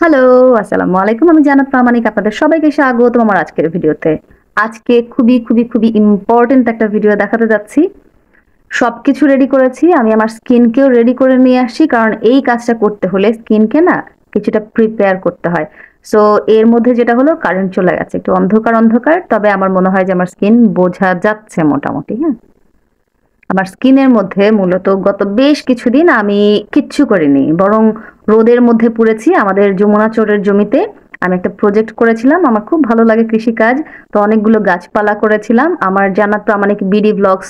Hello, আসসালামু আলাইকুম। আমি জান্নাত প্রামাণিক। আপনাদের সবাইকে স্বাগতম আমার আজকের ভিডিওতে। আজকে খুবই ইম্পোর্টেন্ট একটা ভিডিও দেখাতে যাচ্ছি। সবকিছু রেডি করেছি। আমি আমার স্কিনকেও রেডি করে নিয়ে আসছি। কারণ এই কাজটা করতে হলে স্কিনকে না কিছুটা প্রিপেয়ার করতে হয়। সো এর মধ্যে যেটা হলো কারেন্ট চলে গেছে। একটু অন্ধকার। তবে আমার মনে হয় যে আমার স্কিন বোঝা যাচ্ছে মোটামুটি, হ্যাঁ? আমার স্কিনের মধ্যে মূলত গত বেশ কিছুদিন আমি কিচ্ছু করিনি। বরং রোদের মধ্যে পুড়েছি। আমাদের যমুনা চরের জমিতে আমি একটা প্রজেক্ট করেছিলাম। আমার খুব ভালো লাগে কৃষিকাজ। তো অনেকগুলো গাছপালা করেছিলাম। আমার জান্নাত প্রামাণিক বিডি ব্লগস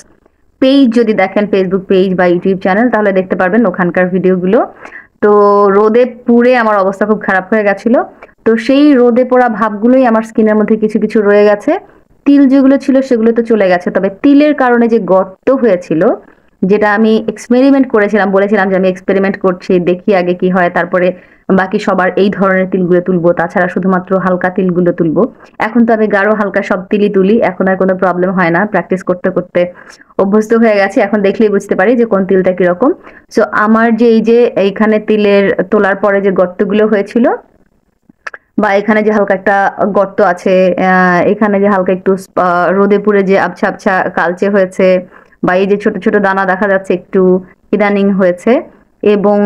পেজ যদি দেখেন, ফেসবুক পেজ বা ইউটিউব চ্যানেল, তাহলে দেখতে পারবেন ওখানকার ভিডিওগুলো। তো রোদে পুড়ে আমার অবস্থা খুব খারাপ হয়ে গেছিল। তো সেই রোদে পোড়া ভাবগুলোই আমার স্কিনের মধ্যে কিছু রয়ে গেছে। তিল যেগুলো ছিল সেগুলো তো চলে গেছে। তবে তিলের কারণে যে গর্ত হয়েছিল, যেটা আমি এক্সপেরিমেন্ট করেছিলাম, বলেছিলাম যে আমি এক্সপেরিমেন্ট করছি, দেখি আগে কি হয়, তারপরে বাকি সবার এই ধরনের তিলগুলো তুলবো, তাছাড়া শুধুমাত্র হালকা তিলগুলো তুলবো। এখন তো আমি গাঢ় হালকা সব তিলই তুলি। এখন আর কোনো প্রবলেম হয় না। প্র্যাকটিস করতে অভ্যস্ত হয়ে গেছি। এখন দেখলেই বুঝতে পারি যে কোন তিলটা কিরকম। সো আমার যে এই যে এইখানে তিলের তোলার পরে যে গর্তগুলো হয়েছিল, বা এখানে যে হালকা একটা গর্ত আছে, এখানে যে হালকা একটু রোদে পুড়ে যে আবছা কালচে হয়েছে, বা এই যে ছোট দানা দেখা যাচ্ছে একটু ইদানিং হয়েছে, এবং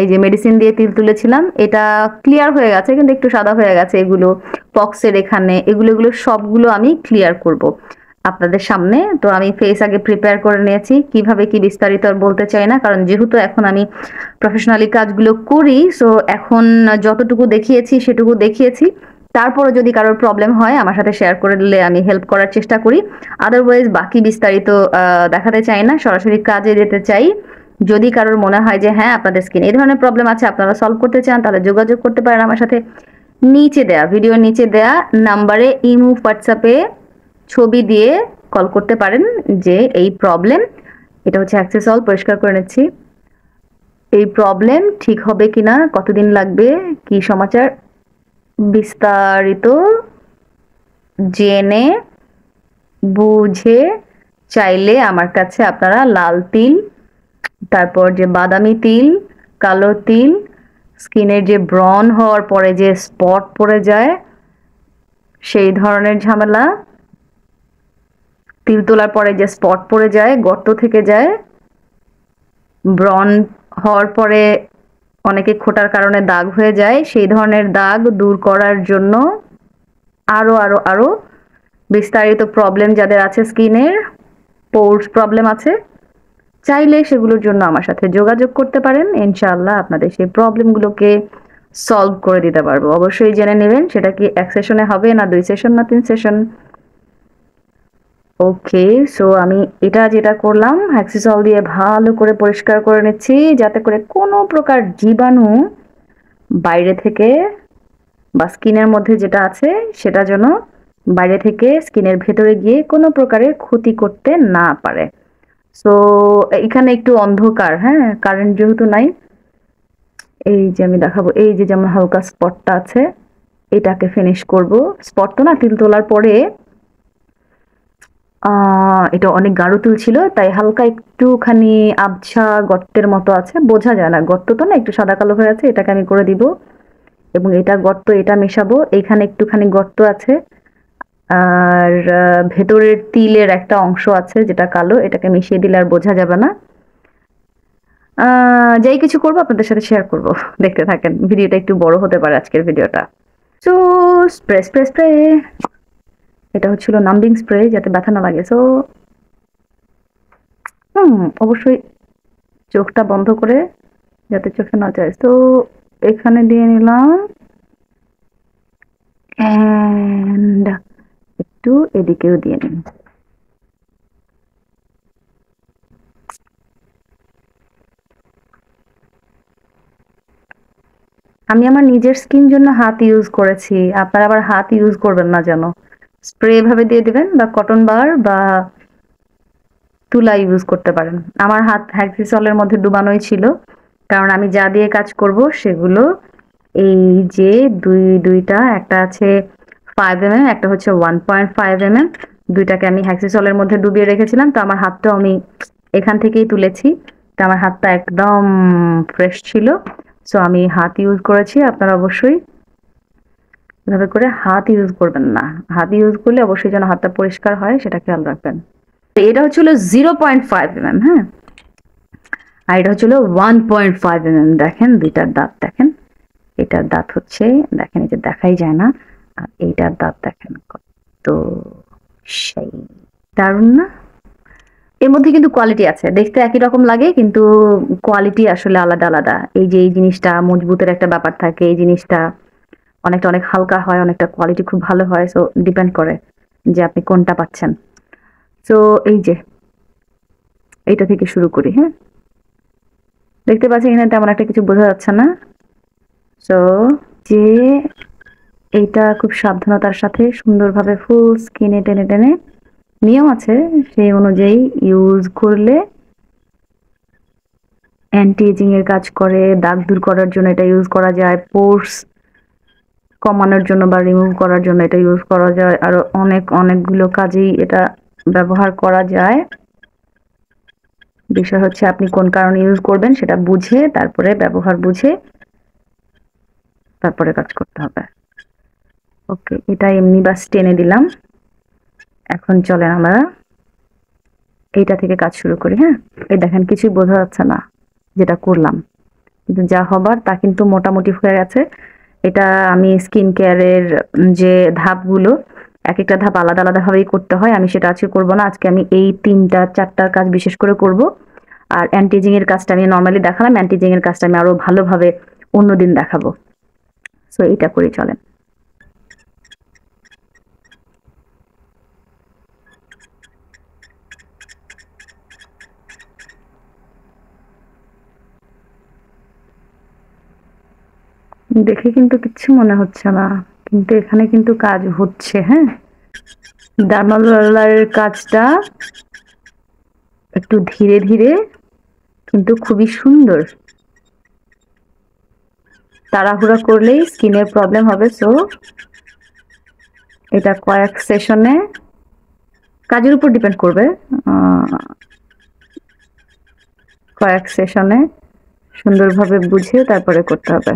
এই যে মেডিসিন দিয়ে তিল তুলেছিলাম, এটা ক্লিয়ার হয়ে গেছে কিন্তু একটু সাদা হয়ে গেছে। এগুলো পক্সের এখানে এগুলো সবগুলো আমি ক্লিয়ার করব আপনাদের সামনে। তো আমি ফেস আগে প্রিপেয়ার করে নিয়েছি। কিভাবে কি বিস্তারিত আর বলতে চাই না, কারণ যেহেতু এখন আমি প্রফেশনালি কাজগুলো করি, সো এখন যতটুকু দেখিয়েছি সেটুকু দেখিয়েছি। তারপরে যদি কারোর প্রবলেম হয় আমার সাথে শেয়ার করে দিলে আমি হেল্প করার চেষ্টা করি। আদারওয়াইজ বাকি বিস্তারিত দেখাতে চাই না, সরাসরি কাজে যেতে চাই। যদি কারোর মনে হয় যে হ্যাঁ আপনাদের স্কিন এই ধরনের প্রবলেম আছে, আপনারা সলভ করতে চান, তাহলে যোগাযোগ করতে পারেন আমার সাথে। ভিডিওর নিচে দেয়া নাম্বারে ইমো হোয়াটসঅ্যাপে ছবি দিয়ে কল করতে পারেন যে এই প্রবলেম, এটা হচ্ছে অ্যাক্সেসল, পরিষ্কার করে নিচ্ছি। এই প্রবলেম ঠিক হবে কিনা, কতদিন লাগবে, কি সমাচার, বিস্তারিত জেনে বুঝে চাইলে আমার কাছে আপনারা লাল তিল, তারপর যে বাদামি তিল, কালো তিল, স্কিনের যে ব্রন হওয়ার পরে যে স্পট পড়ে যায় সেই ধরনের ঝামেলা, তিল তোলার পরে যে স্পট পড়ে যায়, গর্ত থেকে যায়, ব্রন হওয়ার পরে অনেকে খোঁটার কারণে দাগ হয়ে যায়, সেই ধরনের দাগ দূর করার জন্য আরো বিস্তারিত প্রবলেম যাদের আছে, স্কিনের পোর্স প্রবলেম আছে, চাইলে সেগুলোর জন্য আমার সাথে যোগাযোগ করতে পারেন। ইনশাআল্লাহ আপনাদের সেই প্রবলেমগুলোকে সলভ করে দিতে পারবো। অবশ্যই জেনে নেবেন সেটা কি এক সেশনে হবে, না 2 সেশন, না 3 সেশন। ওকে, সো আমি এটা যেটা করলাম, হ্যাক্সিসল দিয়ে ভালো করে পরিষ্কার করে নিচ্ছি, যাতে করে কোনো প্রকার জীবাণু বাইরে থেকে বা স্কিনের মধ্যে যেটা আছে সেটা যেন বাইরে থেকে স্কিনের ভেতরে গিয়ে কোনো প্রকারের ক্ষতি করতে না পারে। সো এখানে একটু অন্ধকার, হ্যাঁ, কারেন্ট যেহেতু নাই। এই যে আমি দেখাবো, এই যে যেমন হালকা স্পটটা আছে, এটাকে ফিনিশ করব। স্পট তো না, তিল তোলার পরে এটা অনেক গাঢ় তিল ছিল, তাই হালকা একটুখানি আবছা গর্তের মতো আছে, বোঝা যায় না, গর্ত তো না, একটু সাদা কালো হয়ে আছে, এটাকে আমি করে দিব। এবং এটা গর্ত, এটা মেশাবো। এইখানে একটুখানি গর্ত আছে, আর ভেতরের তিলের একটা অংশ আছে যেটা কালো, এটাকে মিশিয়ে দিলে আর বোঝা যাবে না। যাই কিছু করবো আপনাদের সাথে শেয়ার করব, দেখতে থাকেন। ভিডিওটা একটু বড় হতে পারে আজকের ভিডিওটা। সো স্প্রে, এটা হচ্ছিল নাম্বিং স্প্রে, যাতে ব্যথা না লাগে। সো অবশ্যই চোখটা বন্ধ করে, যাতে চোখে না যায়। তো এখানে দিয়ে নিলাম, এন্ড একটু এদিকেও দিয়ে নিন। আমি আমার নিজের স্কিন জন্য হাত ইউজ করেছি, আপনারা আবার হাত ইউজ করবেন না যেন। স্প্রে ভাবে দিয়ে দিবেন, বা কটন বার বা তুলা ইউজ করতে পারেন। আমার হাত হ্যাক্সিসলের মধ্যে ডুবানোই ছিল, কারণ আমি যা দিয়ে কাজ করব সেগুলো এই যে দুইটা, একটা আছে 5 mm, একটা হচ্ছে 1.5 mm, দুইটাকে আমি হ্যাক্সিসলের মধ্যে ডুবিয়ে রেখেছিলাম। তো আমার হাতটা আমি এখান থেকেই তুলেছি, তো আমার হাতটা একদম ফ্রেশ ছিল। সো আমি হাত ইউজ করেছি। আপনারা অবশ্যই এভাবে করে হাত ইউজ করবেন না। হাত ইউজ করলে অবশ্যই যেন হাতটা পরিষ্কার হয় সেটা খেয়াল রাখবেন। এটা হচ্ছিল 0.5 mm, হ্যাঁ, আর এটা হচ্ছিল 1.5 mm। দেখেন দুইটার দাঁত দেখেন, এটার দাঁত হচ্ছে দেখেন, এই যে দেখাই যায় না, আর এইটার দাঁত দেখেন কত সেই দারুণ না। এর মধ্যে কিন্তু কোয়ালিটি আছে, দেখতে একই রকম লাগে কিন্তু কোয়ালিটি আসলে আলাদা আলাদা। এই যে এই জিনিসটা মজবুতের একটা ব্যাপার থাকে, এই জিনিসটা অনেকটা অনেক হালকা হয়, অনেকটা কোয়ালিটি খুব ভালো হয়। সো ডিপেন্ড করে যে আপনি কোনটা পাচ্ছেন। সো এই যে এইটা থেকে শুরু করি, হ্যাঁ, দেখতে পাচ্ছেন এখানে তেমন একটা কিছু বোঝা যাচ্ছে না। সো যে এইটা খুব সাবধানতার সাথে সুন্দরভাবে ফুল স্কিনে টেনে টেনে, নিয়ম আছে সেই অনুযায়ী ইউজ করলে অ্যান্টি এজিং এর কাজ করে, দাগ দূর করার জন্য এটা ইউজ করা যায়, পোর্স কমানোর জন্য বা রিমুভ করার জন্য এটা ইউজ করা যায়, আরো অনেকগুলো কাজেই এটা ব্যবহার করা যায়। বিষয় হচ্ছে আপনি কোন কারণে ইউজ করবেন সেটা বুঝে, তারপরে ব্যবহার বুঝে তারপরে কাজ করতে হবে। ওকে, এটা এমনি বাস টেনে দিলাম। এখন চলেন আমরা এইটা থেকে কাজ শুরু করি। হ্যাঁ, এই দেখেন কিছুই বোঝা যাচ্ছে না যেটা করলাম, কিন্তু যা হবার তা কিন্তু মোটামুটি হয়ে গেছে। এটা আমি স্কিন কেয়ারের যে ধাপগুলো, এক একটা ধাপ আলাদা আলাদা ভাবেই করতে হয়, আমি সেটা আজকে করব না। আজকে আমি এই 3-4টার কাজ বিশেষ করে করব। আর অ্যান্টিজিং এর কাজটা আমি নর্মালি দেখালাম, অ্যান্টিজিং এর কাজটা আমি আরো ভালোভাবে অন্যদিন দেখাবো। সো এটা করে চলেন। দেখে কিন্তু কিচ্ছু মনে হচ্ছে না, কিন্তু এখানে কিন্তু কাজ হচ্ছে। হ্যাঁ, ডার্মাল রোলারের কাজটা একটু ধীরে ধীরে কিন্তু খুবই সুন্দর। তাড়াহুড়া করলেই স্কিনের প্রবলেম হবে। সো এটা কয়েক সেশনে, কাজের উপর ডিপেন্ড করবে, কয়েক সেশনে সুন্দরভাবে বুঝে তারপরে করতে হবে।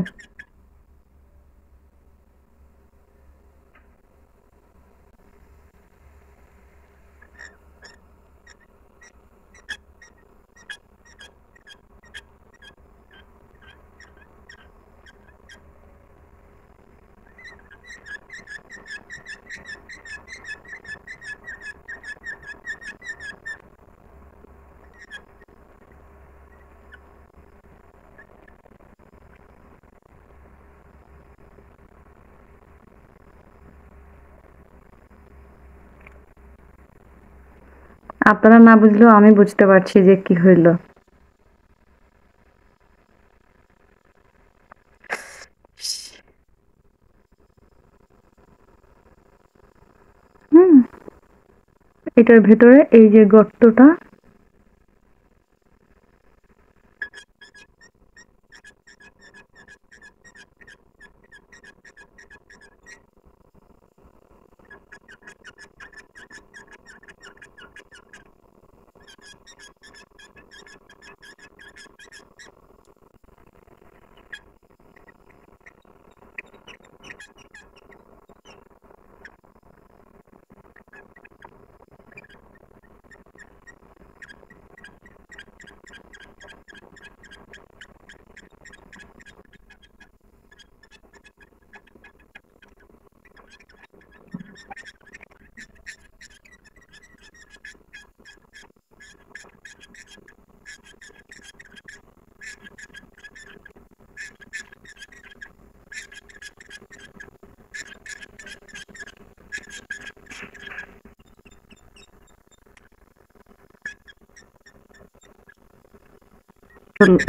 আপনারা না বুঝলেও আমি বুঝতে পারছি যে কি হইল। হুম, এটার ভেতরে এই যে গর্তটা,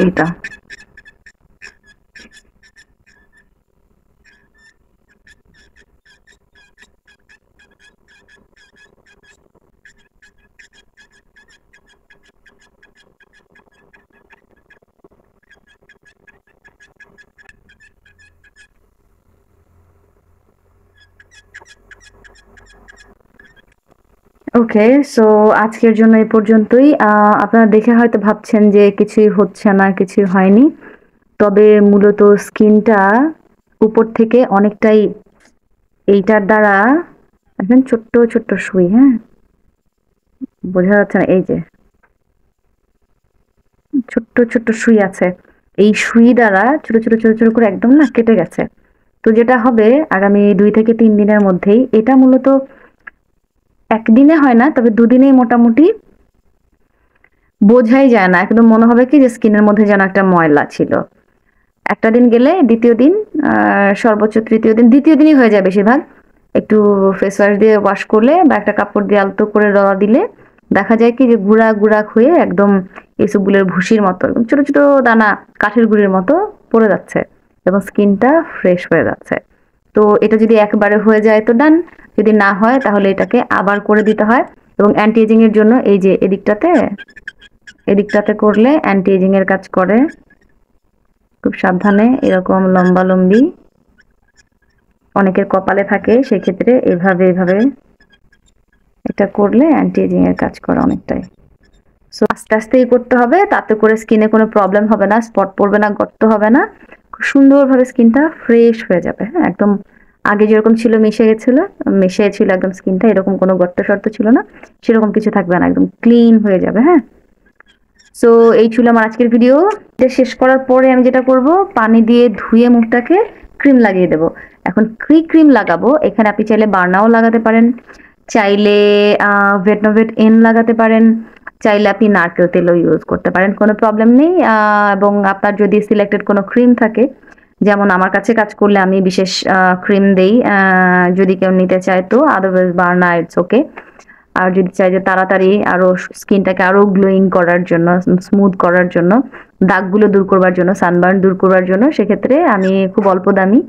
এইটা ওকে। সো আজকের জন্য এই পর্যন্তই। আপনারা দেখে হয়তো ভাবছেন যে কিছুই হচ্ছে না, কিছুই হয়নি। তবে মূলত স্কিনটা উপর থেকে অনেকটাই এইটার দ্বারা এখন ছোট্ট ছোট্ট সুই, হ্যাঁ বোঝা যাচ্ছে না, এই যে ছোট্ট ছোট্ট সুই আছে, এই সুই দ্বারা ছোট ছোট ছোট ছোট করে একদম না কেটে গেছে। তো যেটা হবে আগামী 2 থেকে 3 দিনের মধ্যেই, এটা মূলত একদিনে হয় না, তবে দুদিনেই মোটামুটি বোঝাই যায় না, একদম মনে হবে কি যে স্কিনের মধ্যে যেন একটা ময়লা ছিল। একটা দিন গেলে দ্বিতীয় দিন, সর্বোচ্চ তৃতীয় দিন, দ্বিতীয় দিনই হয়ে যায় বেশিরভাগ। একটু ফেস ওয়াশ দিয়ে ওয়াশ করলে বা একটা কাপড় দিয়ে আলতো করে রওয়া দিলে দেখা যায় কি যে গুঁড়া গুঁড়া হয়ে একদম এসবগুলোর ভুসির মতো একদম ছোট ছোট দানা কাঠের গুঁড়ির মতো পড়ে যাচ্ছে এবং স্কিনটা ফ্রেশ হয়ে যাচ্ছে। তো এটা যদি একবারে হয়ে যায় তো ডান, যদি না হয় তাহলে এটাকে আবার করে দিতে হয়। এবং অ্যান্টি এজিং এর জন্য এই যে এদিকটাতে করলে অ্যান্টি এজিং এর কাজ করে। খুব সাবধানে এরকম লম্বা লম্বি, অনেকের কপালে থাকে, সেক্ষেত্রে এভাবে এভাবে এটা করলে অ্যান্টি এজিং এর কাজ করে অনেকটাই। সো আস্তে আস্তেই করতে হবে, তাতে করে স্কিনে কোনো প্রবলেম হবে না, স্পট পড়বে না, গর্ত হবে না, খুব সুন্দরভাবে স্কিনটা ফ্রেশ হয়ে যাবে। হ্যাঁ একদম আগে যেরকম ছিল মিশে ছিল একদম স্কিনটা, এরকম কোনো গর্ত শর্ত ছিল না, সেরকম কিছু থাকবে না, একদম ক্লিন হয়ে যাবে। হ্যাঁ সো এই ছিল আমার আজকের ভিডিও। এটা শেষ করার পরে আমি যেটা করব, পানি দিয়ে ধুয়ে মুখটাকে ক্রিম লাগিয়ে দেব। এখন ক্রিম লাগাবো, এখানে আপনি চাইলে বার্নাও লাগাতে পারেন, চাইলে ভেটনোভেট এন লাগাতে পারেন, চাইলে আপনি নারকেল তেলও ইউজ করতে পারেন, কোনো প্রবলেম নেই। এবং আপনার যদি সিলেক্টেড কোনো ক্রিম থাকে, যেমন আমার কাছে কাজ করলে আমি বিশেষ ক্রিম দেই, যদি কেউ নিতে চায় তো, আদারওয়াইজ বার্না ইটস ওকে। আর যদি চাই যে তাড়াতাড়ি আরো স্কিনটাকে আরো গ্লোয়িং করার জন্য, স্মুথ করার জন্য, দাগগুলো দূর করবার জন্য, সানবার্ন দূর করবার জন্য, সেক্ষেত্রে আমি খুব অল্প দামি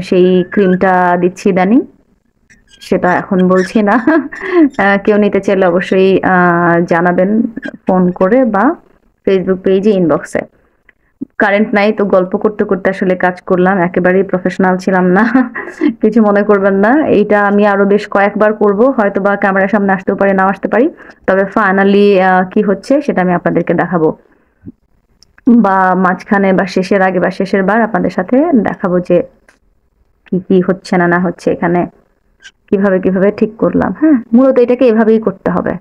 সেই ক্রিমটা দিচ্ছি ইদানিং, সেটা এখন বলছি না। কেউ নিতে চাইলে অবশ্যই জানাবেন ফোন করে বা ফেসবুক পেজে ইনবক্সে। কারেন্ট নাই তো গল্প করতে করতে আসলে কাজ করলাম, একেবারেই প্রফেশনাল ছিলাম না। কিছু মনে করবেন না, এইটা আমি আরো বেশ কয়েকবার করব, হয়তো বা ক্যামেরার সামনে আসতেও পারি, নাও আসতে পারি, তবে ফাইনালি কি হচ্ছে সেটা আমি আপনাদেরকে দেখাবো, বা মাঝখানে বা শেষের আগে বা শেষের বার আপনাদের সাথে দেখাবো যে কি কি হচ্ছে না না হচ্ছে, এখানে কিভাবে কিভাবে ঠিক করলাম। হ্যাঁ মূলত এটাকে এভাবেই করতে হবে।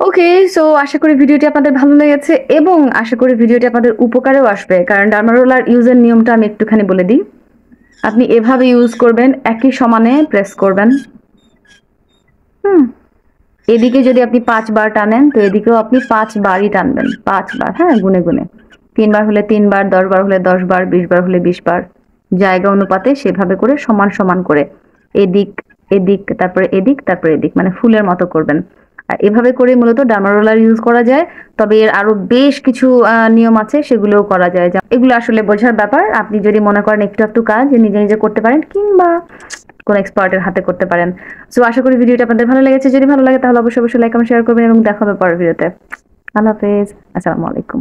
ওকে, সো আশা করি ভিডিওটি আপনাদের ভালো লেগেছে এবং আশা করি ভিডিওটি আপনাদের উপকারেও আসবে, কারণ ডার্মারোলার ইউজের নিয়মটা আমি একটুখানি বলে দিই। আপনি এভাবে ইউজ করবেন, একই সমানে প্রেস করবেন। এদিকে যদি আপনি 5 বার টানেন তো এদিকেও আপনি 5 বারই টানবেন, 5 বার, হ্যাঁ গুনে গুনে, 3 বার হলে 3 বার, 10 বার হলে 10 বার, 20 বার হলে 20 বার, জায়গা অনুপাতে সেভাবে করে সমান সমান করে এদিক এদিক তারপরে এদিক তারপরে এদিক, মানে ফুলের মতো করবেন। আর এভাবে করে মূলত ডার্মারোলার ইউজ করা যায়, তবে এর আরো বেশ কিছু নিয়ম আছে, সেগুলোও করা যায়। এগুলো আসলে বোঝার ব্যাপার, আপনি যদি মনে করেন একটু একটু কাজ নিজে নিজে করতে পারেন কিংবা কোন এক্সপার্টের হাতে করতে পারেন। সো আশা করি ভিডিওটা আপনাদের ভালো লেগেছে, যদি ভালো লাগে তাহলে অবশ্যই অবশ্যই লাইক কমেন্ট শেয়ার করবেন এবং দেখা হবে পরের ভিডিওতে। আল্লাহ হাফেজ, আসসালামু আলাইকুম।